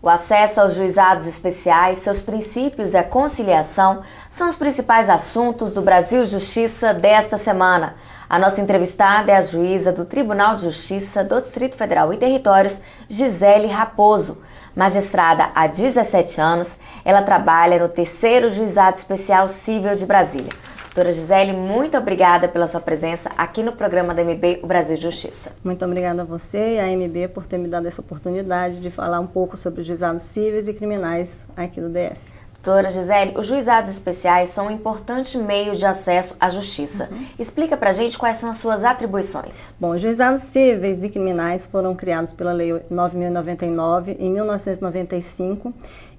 O acesso aos juizados especiais, seus princípios e a conciliação são os principais assuntos do Brasil Justiça desta semana. A nossa entrevistada é a juíza do Tribunal de Justiça do Distrito Federal e Territórios, Gisele Raposo. Magistrada há 17 anos, ela trabalha no 3º Juizado Especial Cível de Brasília. Doutora Gisele, muito obrigada pela sua presença aqui no programa da MB, o Brasil Justiça. Muito obrigada a você e à MB por ter me dado essa oportunidade de falar um pouco sobre os juizados cíveis e criminais aqui do DF. Doutora Gisele, os juizados especiais são um importante meio de acesso à justiça. Explica pra gente quais são as suas atribuições. Bom, os juizados cíveis e criminais foram criados pela Lei 9.099 em 1995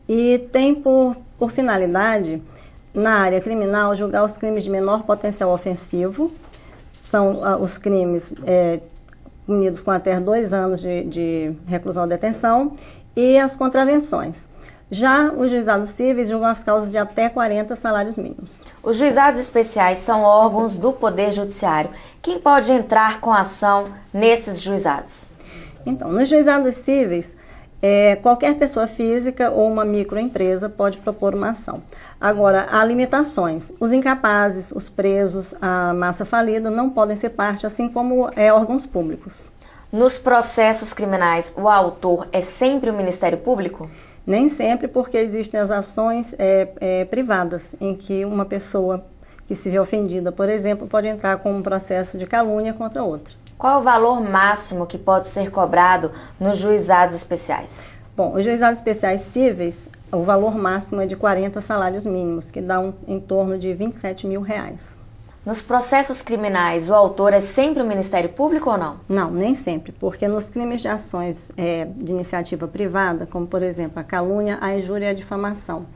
e tem por finalidade, na área criminal, julgar os crimes de menor potencial ofensivo. São os crimes punidos com até 2 anos de reclusão ou detenção e as contravenções. Já os juizados cíveis julgam as causas de até 40 salários mínimos. Os juizados especiais são órgãos do Poder Judiciário. Quem pode entrar com ação nesses juizados? Então, nos juizados cíveis, qualquer pessoa física ou uma microempresa pode propor uma ação. Agora, há limitações. Os incapazes, os presos, a massa falida não podem ser parte, assim como órgãos públicos. Nos processos criminais, o autor é sempre o Ministério Público? Nem sempre, porque existem as ações privadas, em que uma pessoa que se vê ofendida, por exemplo, pode entrar com um processo de calúnia contra outra. Qual o valor máximo que pode ser cobrado nos juizados especiais? Bom, os juizados especiais cíveis, o valor máximo é de 40 salários mínimos, que dá em torno de R$27 mil. Nos processos criminais, o autor é sempre o Ministério Público ou não? Não, nem sempre, porque nos crimes de ações de iniciativa privada, como por exemplo a calúnia, a injúria e a difamação,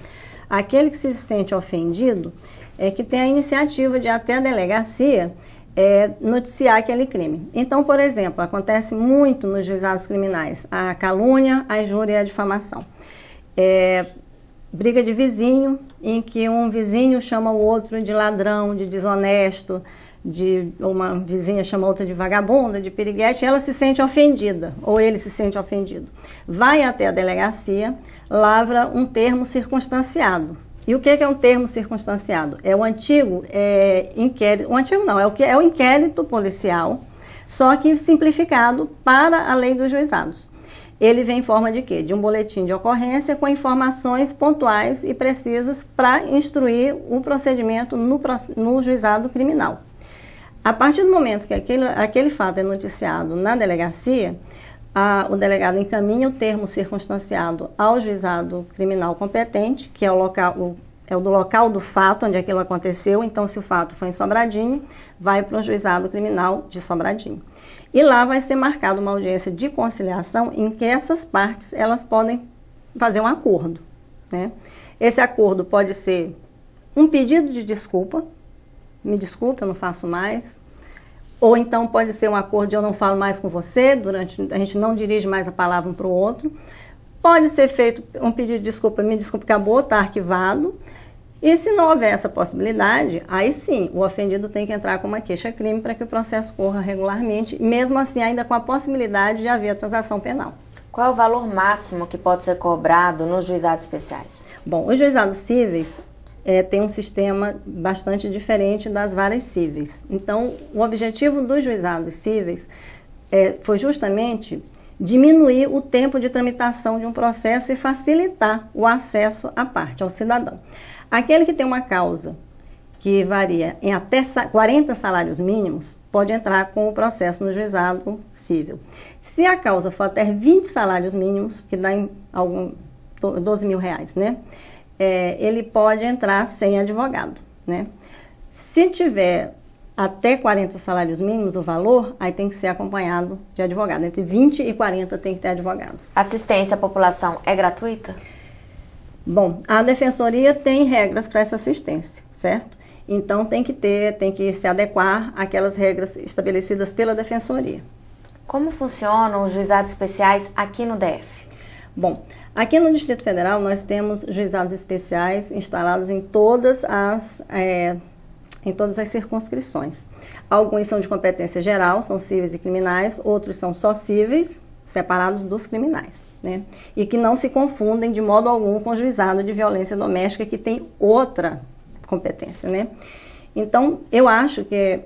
aquele que se sente ofendido é que tem a iniciativa de até a delegacia noticiar aquele crime. Então, por exemplo, acontece muito nos juizados criminais a calúnia, a injúria e a difamação. Briga de vizinho, em que um vizinho chama o outro de ladrão, de desonesto, uma vizinha chama outra de vagabunda, de piriguete, ela se sente ofendida, ou ele se sente ofendido. Vai até a delegacia, lavra um termo circunstanciado. E o que é um termo circunstanciado? É o antigo inquérito, o antigo não, é o inquérito policial, só que simplificado para a lei dos juizados. Ele vem em forma de quê? De um boletim de ocorrência com informações pontuais e precisas para instruir o procedimento no juizado criminal. A partir do momento que aquele fato é noticiado na delegacia, o delegado encaminha o termo circunstanciado ao juizado criminal competente, que é o do local do fato onde aquilo aconteceu. Então, se o fato foi em Sobradinho, vai para o juizado criminal de Sobradinho. E lá vai ser marcada uma audiência de conciliação em que essas partes elas podem fazer um acordo, né? Esse acordo pode ser um pedido de desculpa, me desculpe, eu não faço mais. Ou então pode ser um acordo de eu não falo mais com você, a gente não dirige mais a palavra um para o outro. Pode ser feito um pedido de desculpa, me desculpe, acabou, está arquivado. E se não houver essa possibilidade, aí sim, o ofendido tem que entrar com uma queixa-crime para que o processo corra regularmente, mesmo assim ainda com a possibilidade de haver a transação penal. Qual é o valor máximo que pode ser cobrado nos juizados especiais? Bom, os juizados cíveis têm um sistema bastante diferente das varas cíveis. Então, o objetivo dos juizados cíveis foi justamente diminuir o tempo de tramitação de um processo e facilitar o acesso à parte, ao cidadão. Aquele que tem uma causa que varia em até 40 salários mínimos, pode entrar com o processo no juizado cível. Se a causa for até 20 salários mínimos, que dá em 12 mil reais, né? Ele pode entrar sem advogado, né? Se tiver até 40 salários mínimos o valor, aí tem que ser acompanhado de advogado. Entre 20 e 40 tem que ter advogado. Assistência à população é gratuita? Bom, a defensoria tem regras para essa assistência, certo? Então tem que se adequar àquelas regras estabelecidas pela defensoria. Como funcionam os juizados especiais aqui no DF? Bom, aqui no Distrito Federal nós temos juizados especiais instalados em todas as circunscrições. Alguns são de competência geral, são cíveis e criminais, outros são só cíveis, separados dos criminais, né? E que não se confundem de modo algum com o juizado de violência doméstica, que tem outra competência, né? Então, eu acho que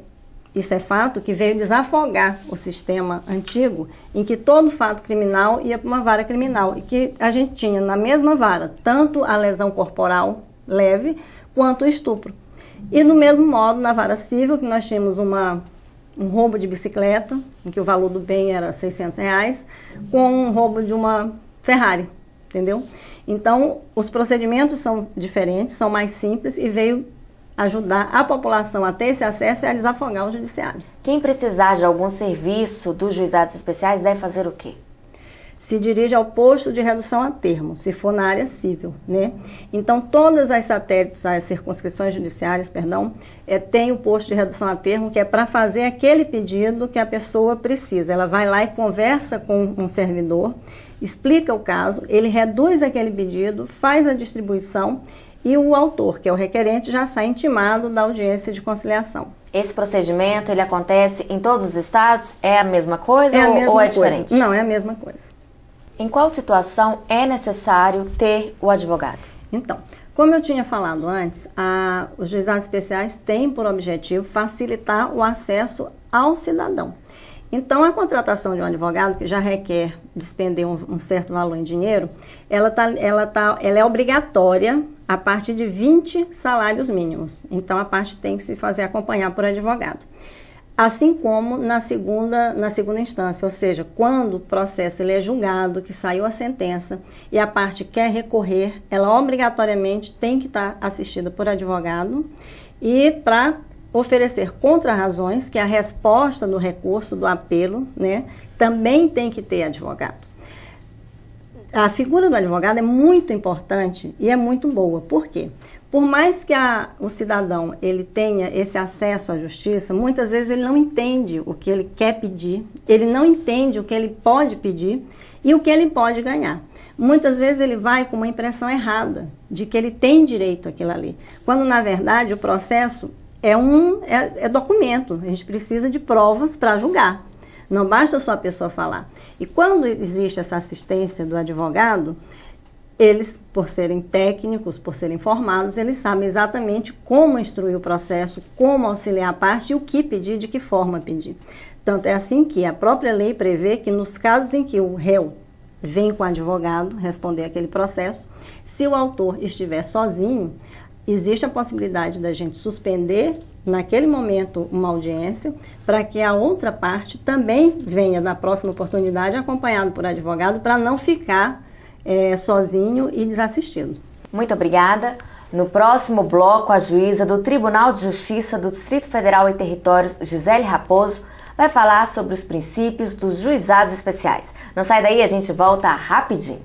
isso é fato que veio desafogar o sistema antigo, em que todo fato criminal ia para uma vara criminal, e que a gente tinha na mesma vara tanto a lesão corporal leve quanto o estupro. E do mesmo modo, na vara civil, que nós tínhamos um roubo de bicicleta, em que o valor do bem era R$600, com um roubo de uma Ferrari, entendeu? Então, os procedimentos são diferentes, são mais simples, e veio ajudar a população a ter esse acesso e a desafogar o judiciário. Quem precisar de algum serviço dos juizados especiais deve fazer o quê? Se dirige ao posto de redução a termo, se for na área civil, né? Então, todas as satélites, as circunscrições judiciárias, tem o posto de redução a termo, que é para fazer aquele pedido que a pessoa precisa. Ela vai lá e conversa com um servidor, explica o caso, ele reduz aquele pedido, faz a distribuição, e o autor, que é o requerente, já sai intimado da audiência de conciliação. Esse procedimento, ele acontece em todos os estados? É a mesma coisa ou é diferente? Não, é a mesma coisa. Em qual situação é necessário ter o advogado? Então, como eu tinha falado antes, os juizados especiais têm por objetivo facilitar o acesso ao cidadão. Então, a contratação de um advogado, que já requer despender um certo valor em dinheiro, ela é obrigatória a partir de 20 salários mínimos. Então, a parte tem que se fazer acompanhar por advogado. Assim como na segunda instância, ou seja, quando o processo ele é julgado, que saiu a sentença e a parte quer recorrer, ela obrigatoriamente tem que estar assistida por advogado, e para oferecer contrarrazões, que é a resposta do recurso, do apelo, né, também tem que ter advogado. A figura do advogado é muito importante e é muito boa. Por quê? Por mais que o cidadão ele tenha esse acesso à justiça, muitas vezes ele não entende o que ele quer pedir, ele não entende o que ele pode pedir e o que ele pode ganhar. Muitas vezes ele vai com uma impressão errada de que ele tem direito àquilo ali, quando na verdade o processo é documento, a gente precisa de provas para julgar. Não basta só a pessoa falar. E quando existe essa assistência do advogado, eles, por serem técnicos, por serem formados, eles sabem exatamente como instruir o processo, como auxiliar a parte e o que pedir, de que forma pedir. Tanto é assim que a própria lei prevê que nos casos em que o réu vem com o advogado responder aquele processo, se o autor estiver sozinho, existe a possibilidade da gente suspender naquele momento uma audiência para que a outra parte também venha na próxima oportunidade acompanhado por advogado, para não ficar sozinho e desassistido. Muito obrigada. No próximo bloco, a juíza do Tribunal de Justiça do Distrito Federal e Territórios, Gisele Raposo, vai falar sobre os princípios dos juizados especiais. Não sai daí, a gente volta rapidinho.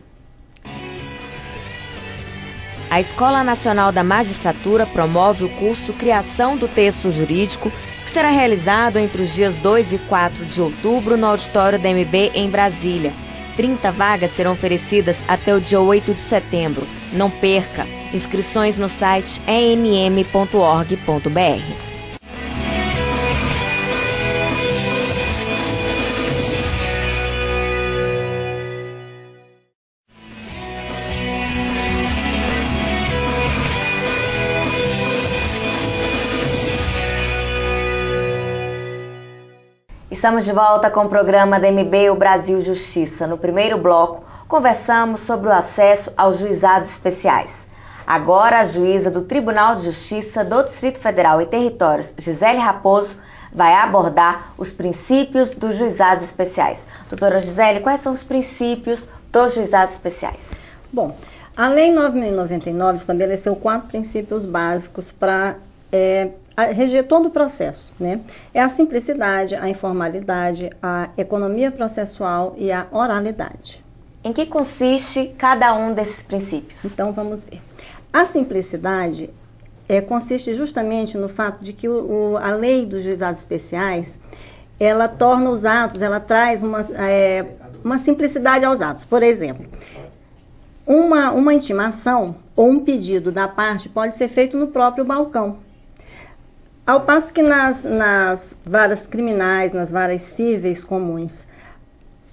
A Escola Nacional da Magistratura promove o curso Criação do Texto Jurídico, que será realizado entre os dias 2 e 4 de outubro no auditório da MB em Brasília. 30 vagas serão oferecidas até o dia 8 de setembro. Não perca! Inscrições no site enm.org.br. Estamos de volta com o programa da MB O Brasil Justiça. No primeiro bloco, conversamos sobre o acesso aos juizados especiais. Agora, a juíza do Tribunal de Justiça do Distrito Federal e Territórios, Gisele Raposo, vai abordar os princípios dos juizados especiais. Doutora Gisele, quais são os princípios dos juizados especiais? Bom, a Lei 9.099 estabeleceu 4 princípios básicos para reger todo o processo, né? É a simplicidade, a informalidade, a economia processual e a oralidade. Em que consiste cada um desses princípios? Então, vamos ver. A simplicidade consiste justamente no fato de que a lei dos juizados especiais, ela torna os atos, ela traz uma simplicidade aos atos. Por exemplo, uma intimação ou um pedido da parte pode ser feito no próprio balcão. Ao passo que nas varas criminais, nas varas cíveis comuns,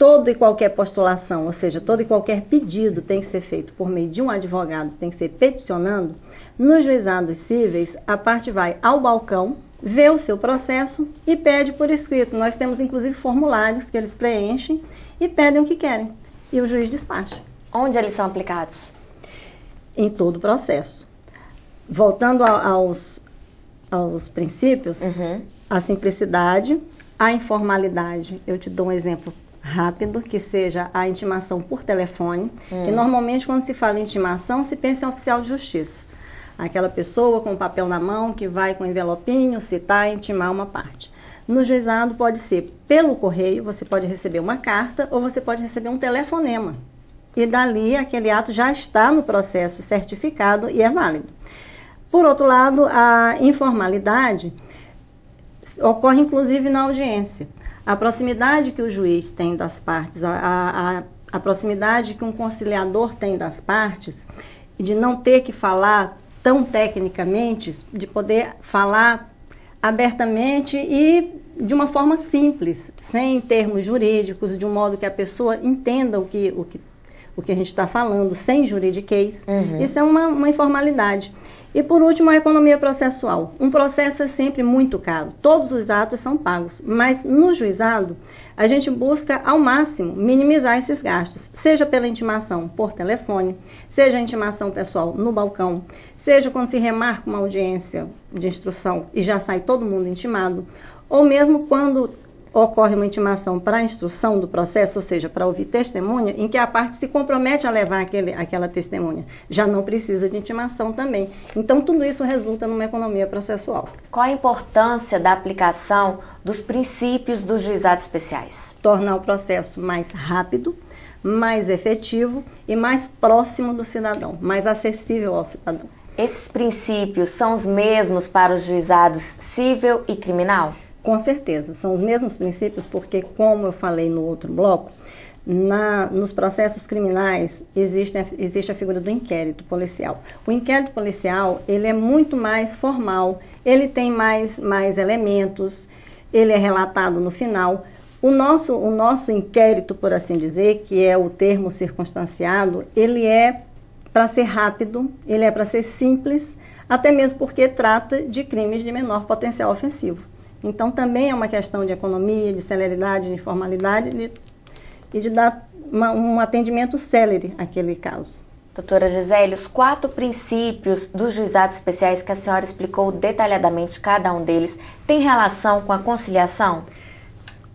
toda e qualquer postulação, ou seja, todo e qualquer pedido tem que ser feito por meio de um advogado, tem que ser peticionando, nos juizados cíveis, a parte vai ao balcão, vê o seu processo e pede por escrito. Nós temos, inclusive, formulários que eles preenchem e pedem o que querem. E o juiz despacha. Onde eles são aplicados? Em todo o processo. Voltando aos princípios, a simplicidade, a informalidade. Eu te dou um exemplo rápido, que seja a intimação por telefone, que normalmente quando se fala em intimação, se pensa em oficial de justiça. Aquela pessoa com o papel na mão, que vai com envelopinho, citar e intimar uma parte. No juizado pode ser pelo correio, você pode receber uma carta ou você pode receber um telefonema. E dali aquele ato já está no processo certificado e é válido. Por outro lado, a informalidade ocorre inclusive na audiência. A proximidade que o juiz tem das partes, a proximidade que um conciliador tem das partes, de não ter que falar tão tecnicamente, de poder falar abertamente e de uma forma simples, sem termos jurídicos, de um modo que a pessoa entenda o que a gente está falando, sem juridiquês. Isso é uma informalidade. E por último, a economia processual. Um processo é sempre muito caro, todos os atos são pagos, mas no juizado a gente busca ao máximo minimizar esses gastos, seja pela intimação por telefone, seja a intimação pessoal no balcão, seja quando se remarca uma audiência de instrução e já sai todo mundo intimado, ou mesmo quando ocorre uma intimação para a instrução do processo, ou seja, para ouvir testemunha, em que a parte se compromete a levar aquela testemunha. Já não precisa de intimação também. Então, tudo isso resulta numa economia processual. Qual a importância da aplicação dos princípios dos juizados especiais? Tornar o processo mais rápido, mais efetivo e mais próximo do cidadão, mais acessível ao cidadão. Esses princípios são os mesmos para os juizados civil e criminal? Com certeza, são os mesmos princípios porque, como eu falei no outro bloco, nos processos criminais existe a figura do inquérito policial. O inquérito policial, ele é muito mais formal, ele tem mais elementos, ele é relatado no final. O nosso inquérito, por assim dizer, que é o termo circunstanciado, ele é para ser rápido, ele é para ser simples, até mesmo porque trata de crimes de menor potencial ofensivo. Então, também é uma questão de economia, de celeridade, de informalidade e de dar um atendimento célere àquele caso. Doutora Gisele, os 4 princípios dos juizados especiais que a senhora explicou detalhadamente, cada um deles, tem relação com a conciliação?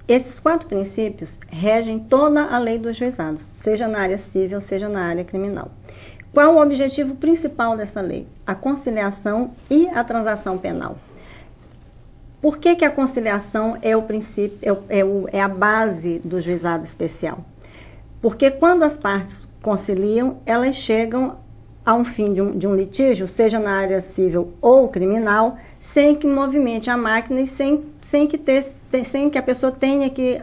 Esses 4 princípios regem toda a lei dos juizados, seja na área civil, seja na área criminal. Qual o objetivo principal dessa lei? A conciliação e a transação penal. Por que a conciliação é o princípio, é a base do juizado especial? Porque quando as partes conciliam, elas chegam a um fim de um litígio, seja na área civil ou criminal, sem que movimente a máquina e sem que a pessoa tenha que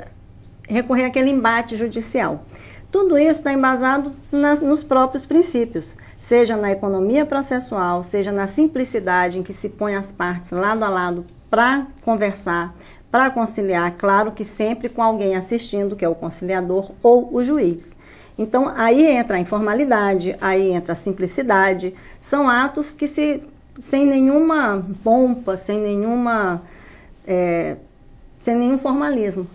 recorrer àquele embate judicial. Tudo isso está embasado nos próprios princípios, seja na economia processual, seja na simplicidade em que se põe as partes lado a lado para conversar, para conciliar, claro que sempre com alguém assistindo, que é o conciliador ou o juiz. Então, aí entra a informalidade, aí entra a simplicidade, são atos que sem nenhuma pompa, sem nenhum formalismo.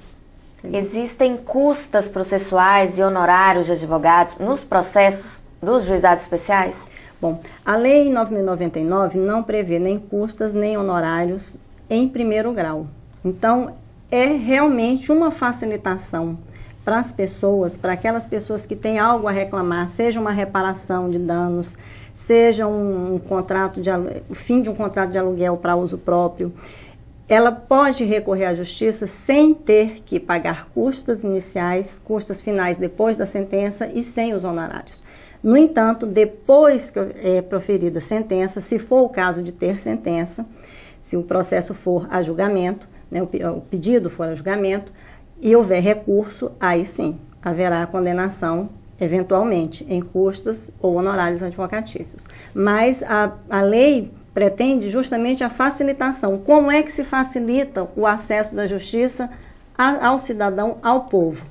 Existem custas processuais e honorários de advogados nos processos dos juizados especiais? Bom, a Lei 9.099 não prevê nem custas nem honorários em primeiro grau. Então, é realmente uma facilitação para as pessoas, para aquelas pessoas que têm algo a reclamar, seja uma reparação de danos, seja o fim de um contrato de aluguel para uso próprio. Ela pode recorrer à justiça sem ter que pagar custas iniciais, custas finais depois da sentença e sem os honorários. No entanto, depois que é proferida a sentença, se for o caso de ter sentença, se o processo for a julgamento, né, o pedido for a julgamento, e houver recurso, aí sim, haverá condenação, eventualmente, em custas ou honorários advocatícios. Mas a lei pretende justamente a facilitação. Como é que se facilita o acesso da justiça ao cidadão, ao povo?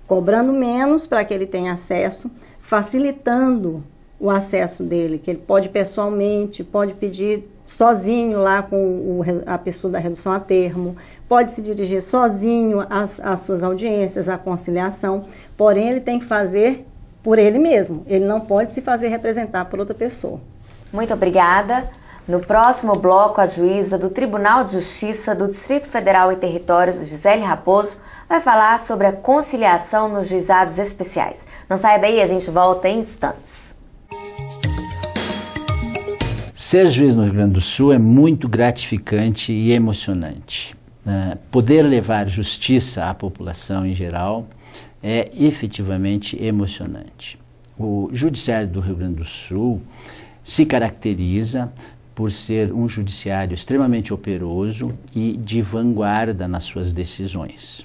cobrando menos para que ele tenha acesso, facilitando o acesso dele, que ele pode pessoalmente, pode pedir sozinho lá com a pessoa da redução a termo, pode se dirigir sozinho às suas audiências, à conciliação, porém ele tem que fazer por ele mesmo, ele não pode se fazer representar por outra pessoa. Muito obrigada. No próximo bloco, a juíza do Tribunal de Justiça do Distrito Federal e Territórios, Gisele Raposo, vai falar sobre a conciliação nos juizados especiais. Não saia daí, a gente volta em instantes. Ser juiz no Rio Grande do Sul é muito gratificante e emocionante. Poder levar justiça à população em geral é efetivamente emocionante. O Judiciário do Rio Grande do Sul se caracteriza por ser um judiciário extremamente operoso e de vanguarda nas suas decisões.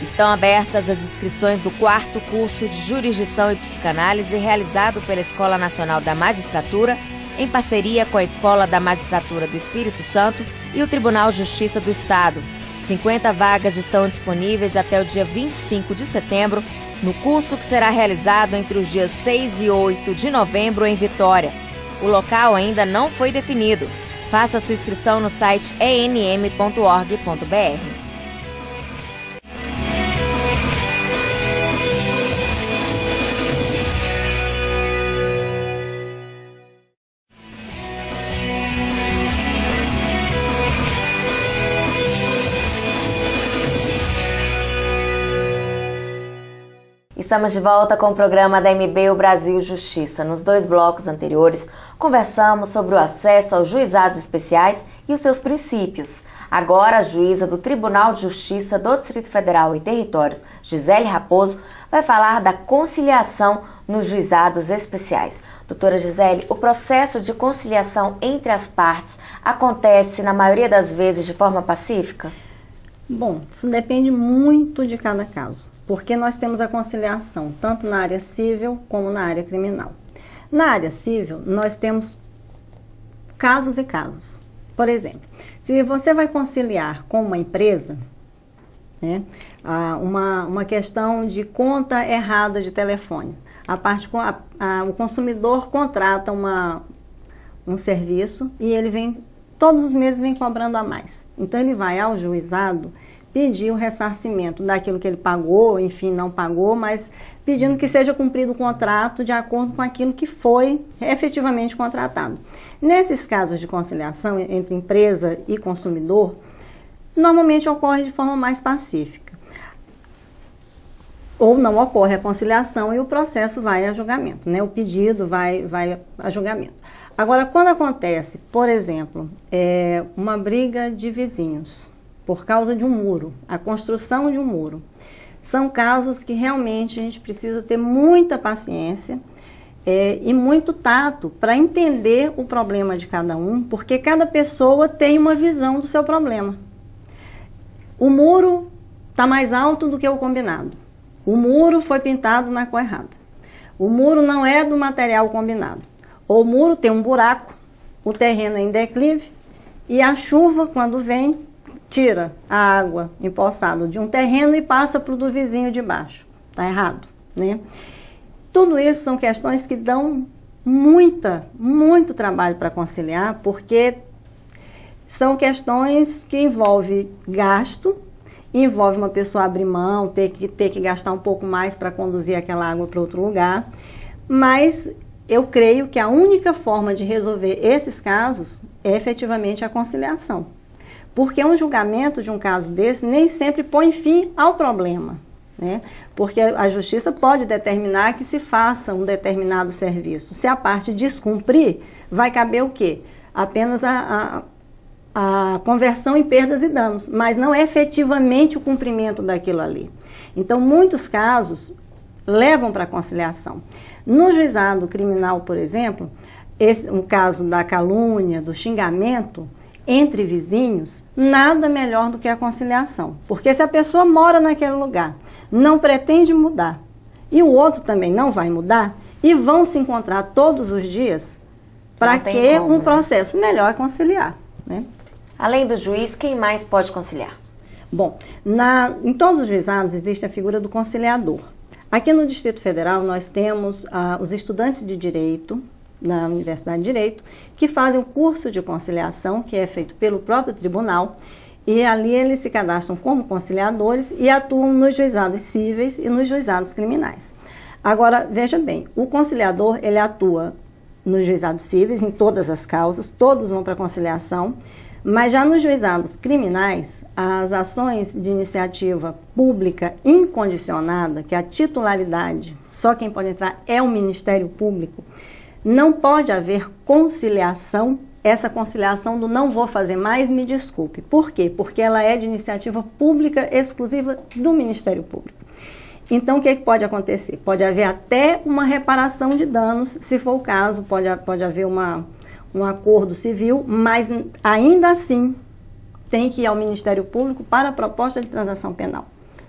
Estão abertas as inscrições do 4º curso de Jurisdição e Psicanálise realizado pela Escola Nacional da Magistratura, em parceria com a Escola da Magistratura do Espírito Santo e o Tribunal de Justiça do Estado. 50 vagas estão disponíveis até o dia 25 de setembro, no curso que será realizado entre os dias 6 e 8 de novembro em Vitória. O local ainda não foi definido. Faça sua inscrição no site enm.org.br. Estamos de volta com o programa da MB O Brasil Justiça. Nos 2 blocos anteriores, conversamos sobre o acesso aos juizados especiais e os seus princípios. Agora, a juíza do Tribunal de Justiça do Distrito Federal e Territórios, Gisele Raposo, vai falar da conciliação nos juizados especiais. Doutora Gisele, o processo de conciliação entre as partes acontece, na maioria das vezes, de forma pacífica? Bom, isso depende muito de cada caso, porque nós temos a conciliação tanto na área civil como na área criminal. Na área civil, nós temos casos e casos. Por exemplo, se você vai conciliar com uma empresa, né, uma questão de conta errada de telefone, o consumidor contrata um serviço e ele vem todos os meses vem cobrando a mais. Então ele vai ao juizado pedir o ressarcimento daquilo que ele pagou, enfim, não pagou, mas pedindo que seja cumprido o contrato de acordo com aquilo que foi efetivamente contratado. Nesses casos de conciliação entre empresa e consumidor, normalmente ocorre de forma mais pacífica. Ou não ocorre a conciliação e o processo vai a julgamento, né? O pedido vai a julgamento. Agora, quando acontece, por exemplo, uma briga de vizinhos por causa de um muro, a construção de um muro, são casos que realmente a gente precisa ter muita paciência e muito tato para entender o problema de cada um, porque cada pessoa tem uma visão do seu problema. O muro está mais alto do que o combinado. O muro foi pintado na cor errada. O muro não é do material combinado. Ou o muro tem um buraco, o terreno é em declive e a chuva, quando vem, tira a água empoçada de um terreno e passa para o do vizinho de baixo. Está errado, né? Tudo isso são questões que dão muito trabalho para conciliar, porque são questões que envolvem gasto, envolve uma pessoa abrir mão, ter que gastar um pouco mais para conduzir aquela água para outro lugar, mas eu creio que a única forma de resolver esses casos é efetivamente a conciliação. Porque um julgamento de um caso desse nem sempre põe fim ao problema, né? Porque a justiça pode determinar que se faça um determinado serviço. Se a parte descumprir, vai caber o quê? Apenas a conversão em perdas e danos, mas não é efetivamente o cumprimento daquilo ali. Então, muitos casos levam para a conciliação. No juizado criminal, por exemplo, um caso da calúnia, do xingamento entre vizinhos, nada melhor do que a conciliação. Porque se a pessoa mora naquele lugar, não pretende mudar, e o outro também não vai mudar, e vão se encontrar todos os dias, para que um processo melhor é conciliar, né? Além do juiz, quem mais pode conciliar? Bom, em todos os juizados existe a figura do conciliador. Aqui no Distrito Federal nós temos os estudantes de Direito, na Universidade de Direito, que fazem o curso de conciliação, que é feito pelo próprio tribunal, e ali eles se cadastram como conciliadores e atuam nos juizados cíveis e nos juizados criminais. Agora, veja bem, o conciliador, ele atua nos juizados cíveis, em todas as causas, todos vão para a conciliação, mas já nos juizados criminais, as ações de iniciativa pública incondicionada, que é a titularidade, só quem pode entrar é o Ministério Público, não pode haver conciliação, essa conciliação do não vou fazer mais, me desculpe. Por quê? Porque ela é de iniciativa pública exclusiva do Ministério Público. Então, o que pode acontecer? Pode haver até uma reparação de danos, se for o caso, pode haver um acordo civil, mas ainda assim tem que ir ao Ministério Público para a proposta de transação penal.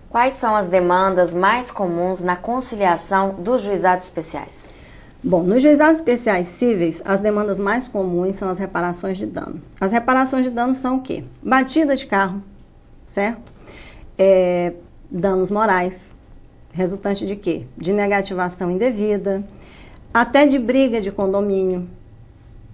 Quais são as demandas mais comuns na conciliação dos juizados especiais? Bom, nos juizados especiais cíveis, as demandas mais comuns são as reparações de dano. As reparações de dano são o quê? Batida de carro, certo? Danos morais, resultante de quê? De negativação indevida, até de briga de condomínio.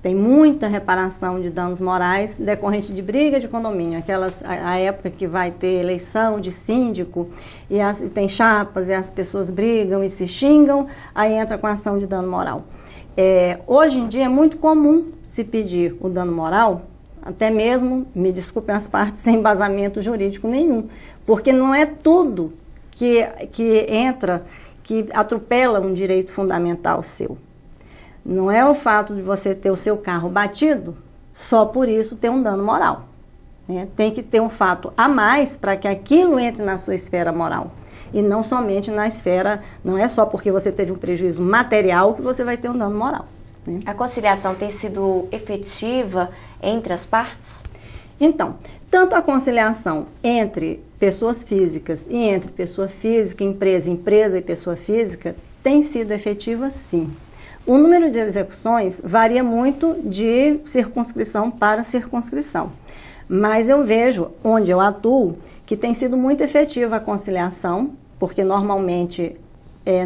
Tem muita reparação de danos morais decorrente de briga de condomínio, a época que vai ter eleição de síndico e tem chapas e as pessoas brigam e se xingam, aí entra com a ação de dano moral. Hoje em dia é muito comum se pedir o dano moral, até mesmo, me desculpem as partes, sem embasamento jurídico nenhum, porque não é tudo que entra, que atropela um direito fundamental seu. Não é o fato de você ter o seu carro batido, só por isso ter um dano moral. Né? Tem que ter um fato a mais para que aquilo entre na sua esfera moral. E não somente na esfera, não é só porque você teve um prejuízo material que você vai ter um dano moral. Né? A conciliação tem sido efetiva entre as partes? Então, tanto a conciliação entre pessoas físicas e entre pessoa física, empresa e pessoa física, tem sido efetiva sim. O número de execuções varia muito de circunscrição para circunscrição, mas eu vejo, onde eu atuo, que tem sido muito efetiva a conciliação, porque normalmente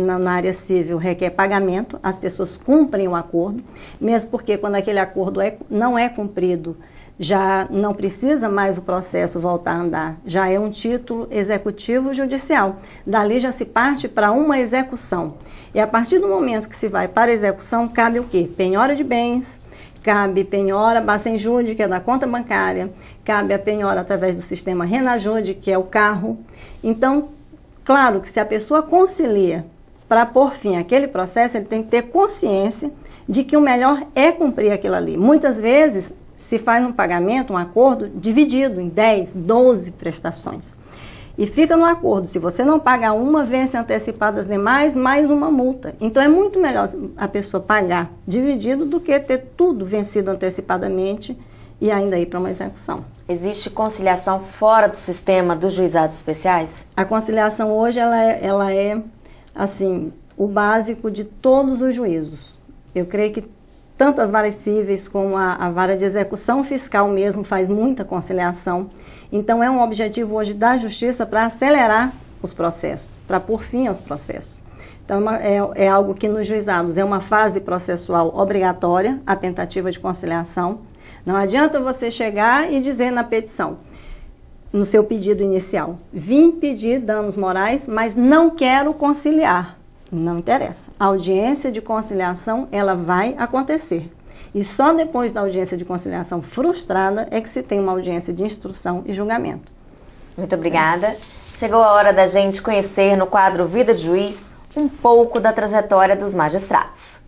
na área civil requer pagamento, as pessoas cumprem o acordo, mesmo porque quando aquele acordo não é cumprido, já não precisa mais o processo voltar a andar, já é um título executivo judicial. Dali já se parte para uma execução. E a partir do momento que se vai para a execução, cabe o quê? Penhora de bens, cabe penhora Bacenjude, que é da conta bancária, cabe a penhora através do sistema Renajude, que é o carro. Então, claro que se a pessoa concilia para pôr fim àquele processo, ele tem que ter consciência de que o melhor é cumprir aquilo ali. Muitas vezes, se faz um pagamento, um acordo dividido em 10, 12 prestações. E fica no acordo, se você não pagar uma, vence antecipadas as demais, mais uma multa. Então é muito melhor a pessoa pagar dividido do que ter tudo vencido antecipadamente e ainda ir para uma execução. Existe conciliação fora do sistema dos juizados especiais? A conciliação hoje ela é assim, o básico de todos os juízos. Eu creio que tanto as varas cíveis como a vara de execução fiscal mesmo faz muita conciliação. Então é um objetivo hoje da Justiça para acelerar os processos, para pôr fim aos processos. Então é algo que nos juizados é uma fase processual obrigatória, a tentativa de conciliação. Não adianta você chegar e dizer na petição, no seu pedido inicial, vim pedir danos morais, mas não quero conciliar. Não interessa. A audiência de conciliação, ela vai acontecer. E só depois da audiência de conciliação frustrada é que se tem uma audiência de instrução e julgamento. Muito obrigada. Chegou a hora da gente conhecer no quadro Vida de Juiz um pouco da trajetória dos magistrados.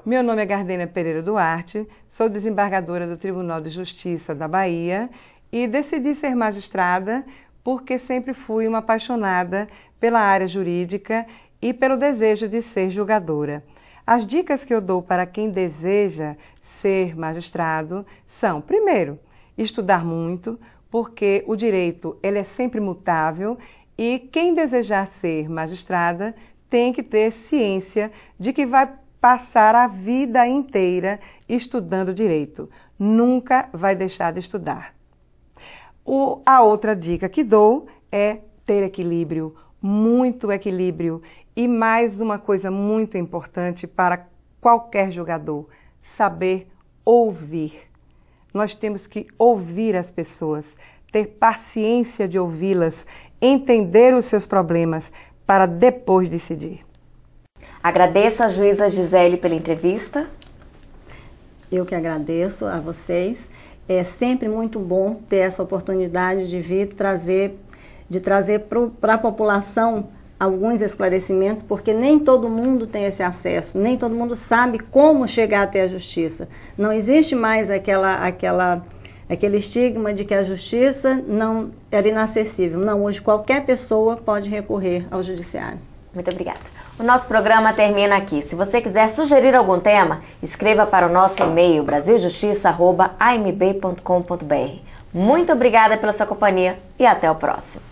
Meu nome é Gardênia Pereira Duarte, sou desembargadora do Tribunal de Justiça da Bahia e decidi ser magistrada porque sempre fui uma apaixonada pela área jurídica e pelo desejo de ser julgadora. As dicas que eu dou para quem deseja ser magistrado são, primeiro, estudar muito, porque o direito ele é sempre mutável e quem desejar ser magistrada tem que ter ciência de que vai passar a vida inteira estudando direito. Nunca vai deixar de estudar. A outra dica que dou é ter equilíbrio, muito equilíbrio. E mais uma coisa muito importante para qualquer jogador, saber ouvir. Nós temos que ouvir as pessoas, ter paciência de ouvi-las, entender os seus problemas para depois decidir. Agradeço a juíza Gisele pela entrevista. Eu que agradeço a vocês. É sempre muito bom ter essa oportunidade de vir trazer para a população alguns esclarecimentos, porque nem todo mundo tem esse acesso, nem todo mundo sabe como chegar até a justiça. Não existe mais aquele estigma de que a justiça não era inacessível. Não, hoje qualquer pessoa pode recorrer ao judiciário. Muito obrigada. O nosso programa termina aqui. Se você quiser sugerir algum tema, escreva para o nosso e-mail brasiljustiça@amb.com.br. Muito obrigada pela sua companhia e até o próximo.